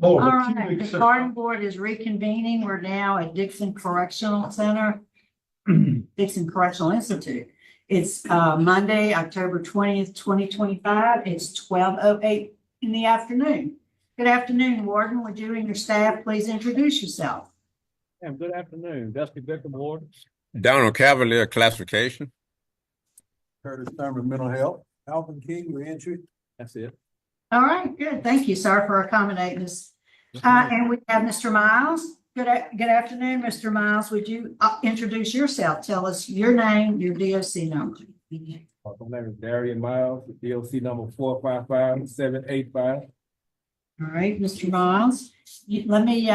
Oh, All but two right, weeks. the pardon board is reconvening. We're now at Dixon Correctional Center, Dixon Correctional Institute. It's Monday, October 20th, 2025. It's 12:08 in the afternoon. Good afternoon, Warden. Would you and your staff please introduce yourself? Good afternoon, Dusty Bickle, Board. Donald Cavalier, classification. Curtis Thurman, mental health. Alvin King, reentry. That's it. All right, good. Thank you, sir, for accommodating us. And we have Mr. Miles. Good afternoon, Mr. Miles. Would you introduce yourself? Tell us your name, your DOC number. My name is Darian Miles, DOC number 455-785. All right, Mr. Miles. Let me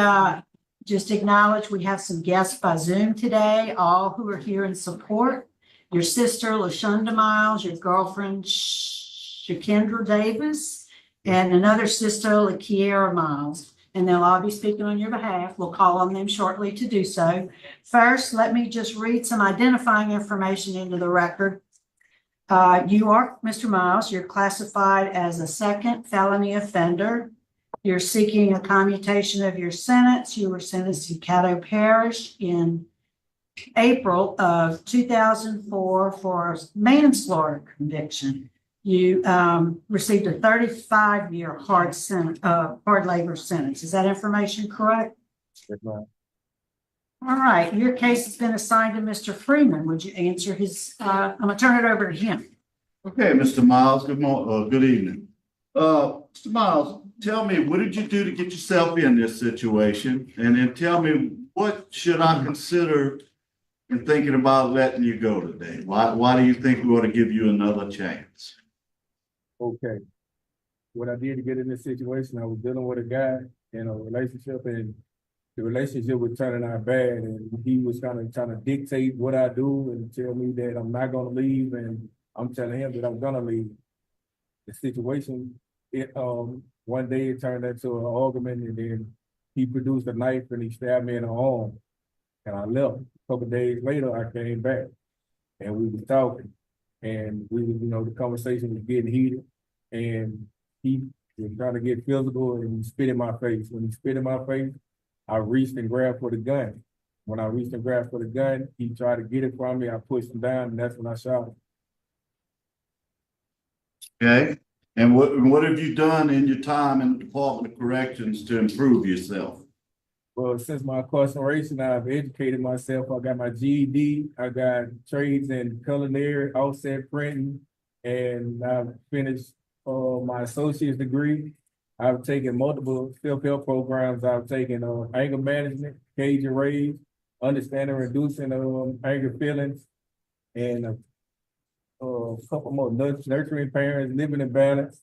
just acknowledge we have some guests by Zoom today, all who are here in support. Your sister, LaShonda Miles, your girlfriend, Shakendra Davis, and another sister, LaKiera Miles. And they'll all be speaking on your behalf. We'll call on them shortly to do so. First, let me just read some identifying information into the record. You are, Mr. Miles, you're classified as a second felony offender. You're seeking a commutation of your sentence. You were sentenced to Caddo Parish in April of 2004 for manslaughter conviction. You received a 35-year hard labor sentence. Is that information correct? That's right. All right. Your case has been assigned to Mr. Freeman. Would you answer his? I'm going to turn it over to him. Okay, Mr. Miles, good morning, good evening. Mr. Miles, tell me, what did you do to get yourself in this situation? And then tell me, what should I consider in thinking about letting you go today? Why do you think we ought to give you another chance? Okay. What I did to get in this situation, I was dealing with a guy in a relationship, and the relationship was turning out bad, and he was trying to dictate what I do and tell me that I'm not gonna leave, and I'm telling him that I'm gonna leave. The situation, one day it turned into an argument, and then he produced a knife and he stabbed me in the arm, and I left. A couple of days later, I came back, and we was talking, and we was, the conversation was getting heated, and he was trying to get physical, and he spit in my face. When he spit in my face, I reached and grabbed for the gun. When I reached and grabbed for the gun, he tried to get it from me. I pushed him down, and that's when I shot him. Okay, and what have you done in your time in the Department of Corrections to improve yourself? Well, since my incarceration, I've educated myself. I got my GED. I got trades in culinary, offset printing, and I've finished my associate's degree. I've taken multiple self-help programs. I've taken anger management, cage and rage, understanding and reducing anger feelings, and a couple more nurturing parents, living in balance.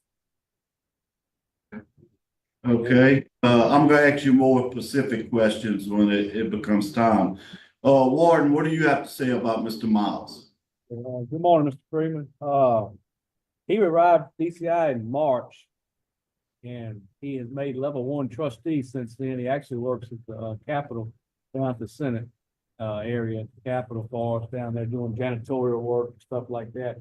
Okay, I'm gonna ask you more specific questions when it becomes time. Warden, what do you have to say about Mr. Miles? Good morning, Mr. Freeman. He arrived at DCI in March, and he has made level 1 trustee since then. He actually works at the Capitol, down at the Senate area, Capitol for us down there doing janitorial work, stuff like that.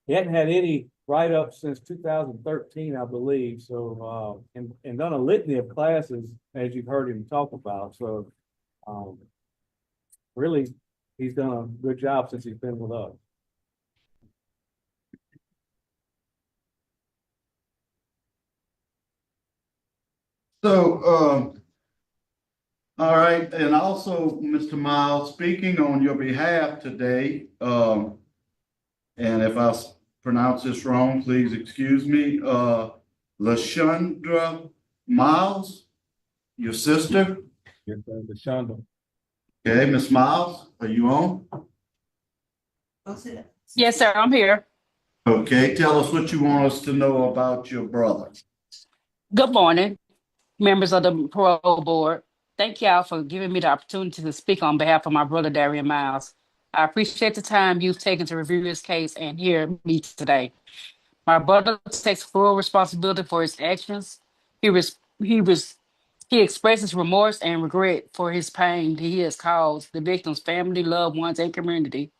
He hadn't had any write-ups since 2013, I believe. So, and done a litany of classes, as you've heard him talk about. So, really, he's done a good job since he's been with us. So, all right, and also, Mr. Miles, speaking on your behalf today, and if I pronounce this wrong, please excuse me, LaShonda Miles, your sister? Yes, LaShonda. Okay, Miss Miles, are you on? Yes, sir, I'm here. Okay, tell us what you want us to know about your brother. Good morning, members of the parole board. Thank y'all for giving me the opportunity to speak on behalf of my brother, Darian Miles. I appreciate the time you've taken to review this case and hear me today. My brother takes full responsibility for his actions. He expresses remorse and regret for his pain he has caused the victim's family, loved ones, and community.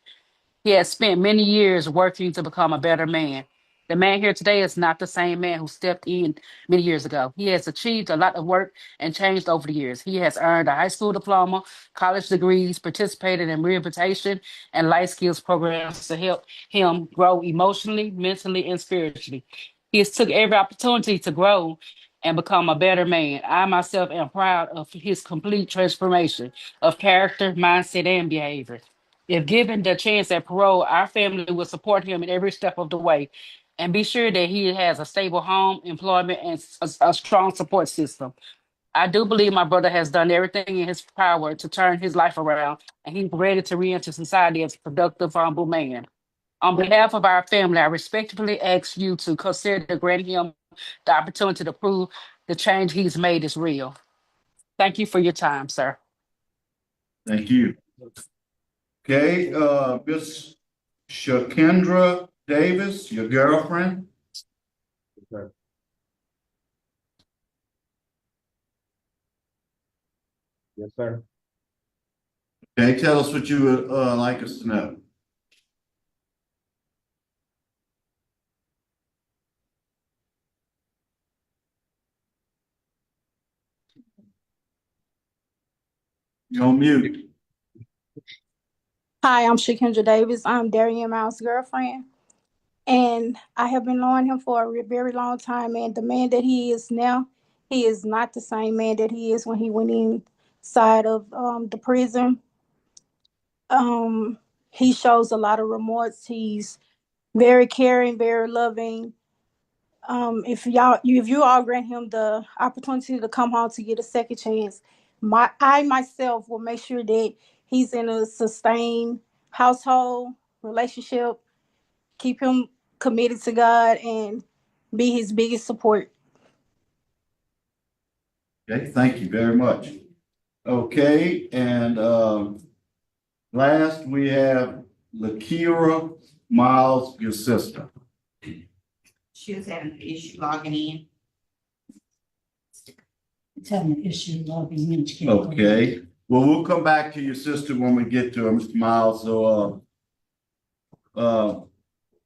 He has spent many years working to become a better man. The man here today is not the same man who stepped in many years ago. He has achieved a lot of work and changed over the years. He has earned a high school diploma, college degrees, participated in rehabilitation and life skills programs to help him grow emotionally, mentally, and spiritually. He has took every opportunity to grow and become a better man. I myself am proud of his complete transformation of character, mindset, and behavior. If given the chance at parole, our family will support him in every step of the way and be sure that he has a stable home, employment, and a strong support system. I do believe my brother has done everything in his power to turn his life around, and he's ready to re-enter society as a productive, humble man. On behalf of our family, I respectfully ask you to consider granting him the opportunity to prove the change he's made is real. Thank you for your time, sir. Thank you. Okay, Miss Shakendra Davis, your girlfriend? Yes, sir. Yes, sir. Okay, tell us what you would, like us to know. You're on mute. Hi, I'm Shakendra Davis. I'm Darian Miles' girlfriend, and I have been knowing him for a very long time. And the man that he is now, he is not the same man that he is when he went inside of the prison. He shows a lot of remorse. He's very caring, very loving. If you all grant him the opportunity to come home to get a second chance, I myself will make sure that he's in a sustained household relationship, keep him committed to God, and be his biggest support. Okay, thank you very much. Okay, and last we have Lakira Miles, your sister. She was having an issue logging in. It's having an issue logging in. Okay, well, we'll come back to your sister when we get to her, Mr. Miles. So,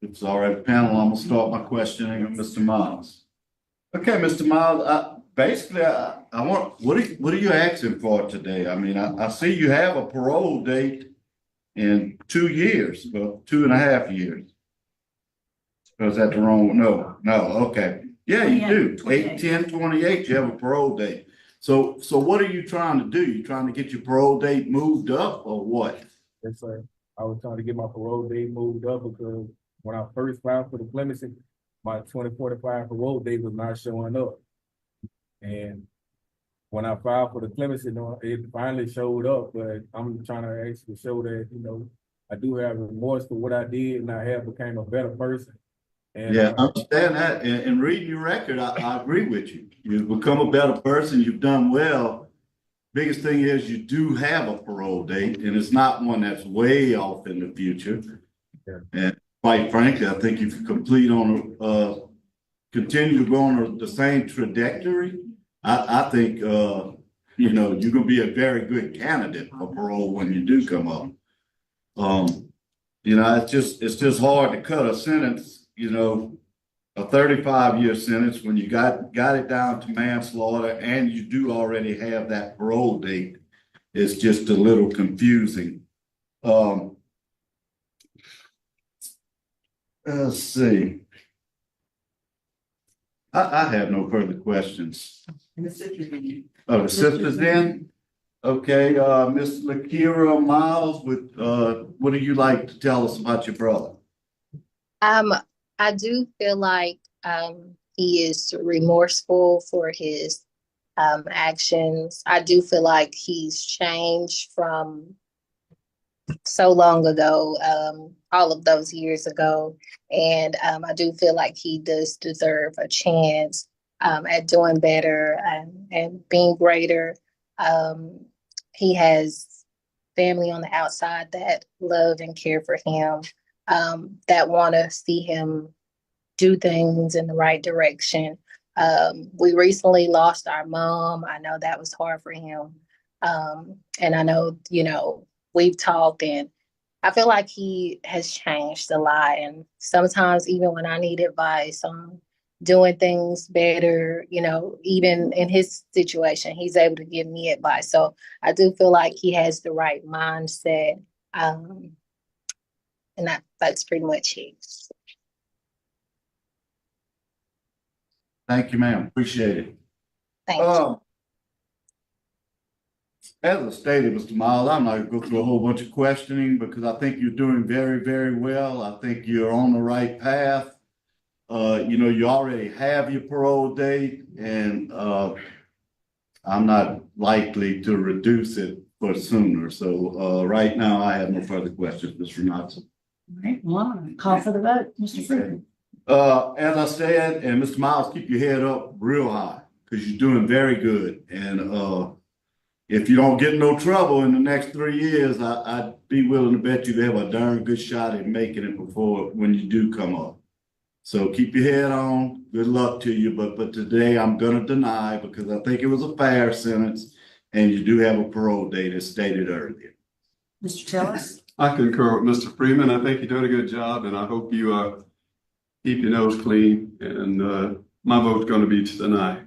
it's all right, panel, I'm gonna start my questioning of Mr. Miles. Okay, Mr. Miles, basically, I want, what are you asking for today? I mean, I see you have a parole date in 2 years, well, 2.5 years. Or is that the wrong? No, okay. Yeah, you do. 8/10/28, you have a parole date. So what are you trying to do? You trying to get your parole date moved up or what? Yes, sir. I was trying to get my parole date moved up because when I first filed for the clemency, my 2045 parole date was not showing up. And when I filed for the clemency, it finally showed up, but I'm trying to actually show that, I do have remorse for what I did and I have become a better person. And, Yeah, I understand that. And reading your record, I agree with you. You've become a better person. You've done well. Biggest thing is you do have a parole date and it's not one that's way off in the future. Yeah. And quite frankly, I think if you continue to go on the same trajectory, I think, you're going to be a very good candidate for parole when you do come up. It's just hard to cut a sentence, a 35-year sentence when you got it down to manslaughter and you do already have that parole date. It's just a little confusing. Let's see. I have no further questions. And the sister's in. Oh, the sister's in? Okay, Miss Lakira Miles, what do you like to tell us about your brother? I do feel like he is remorseful for his actions. I do feel like he's changed from so long ago, all of those years ago. And I do feel like he does deserve a chance at doing better and being greater. He has family on the outside that love and care for him, that want to see him do things in the right direction. We recently lost our mom. I know that was hard for him. And I know, we've talked and I feel like he has changed a lot. And sometimes even when I need advice on doing things better, you know, even in his situation, he's able to give me advice. So I do feel like he has the right mindset. And that's pretty much it. Thank you, ma'am. Appreciate it. Thank you. As I stated, Mr. Miles, I'm not gonna go through a whole bunch of questioning because I think you're doing very, very well. I think you're on the right path. You know, you already have your parole date and, I'm not likely to reduce it for sooner. So, right now I have no further questions, Mr. Knox. All right, well, call for the vote, Mr. Freeman. As I said, and Mr. Miles, keep your head up real high because you're doing very good. And, if you don't get in no trouble in the next 3 years, I'd be willing to bet you have a darn good shot at making it before when you do come up. So keep your head on. Good luck to you. But today I'm gonna deny because I think it was a fair sentence, and you do have a parole date as stated earlier. Mr. Tillis? I concur with Mr. Freeman. I think you're doing a good job, and I hope you keep your nose clean. And my vote's going to be to deny.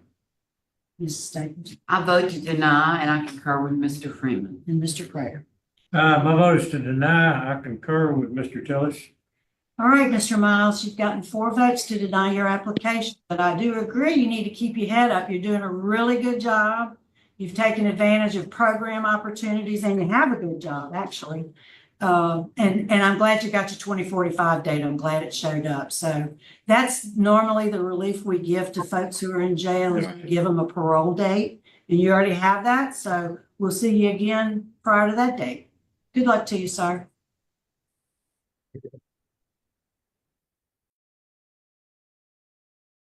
Mrs. Staples? I vote to deny and I concur with Mr. Freeman. And Mr. Prater? My vote is to deny. I concur with Mr. Tillis. All right, Mr. Miles, you've gotten 4 votes to deny your application, but I do agree you need to keep your head up. You're doing a really good job. You've taken advantage of program opportunities and you have a good job, actually. And I'm glad you got your 2045 date. I'm glad it showed up. So that's normally the relief we give to folks who are in jail is to give them a parole date. And you already have that. So we'll see you again prior to that date. Good luck to you, sir.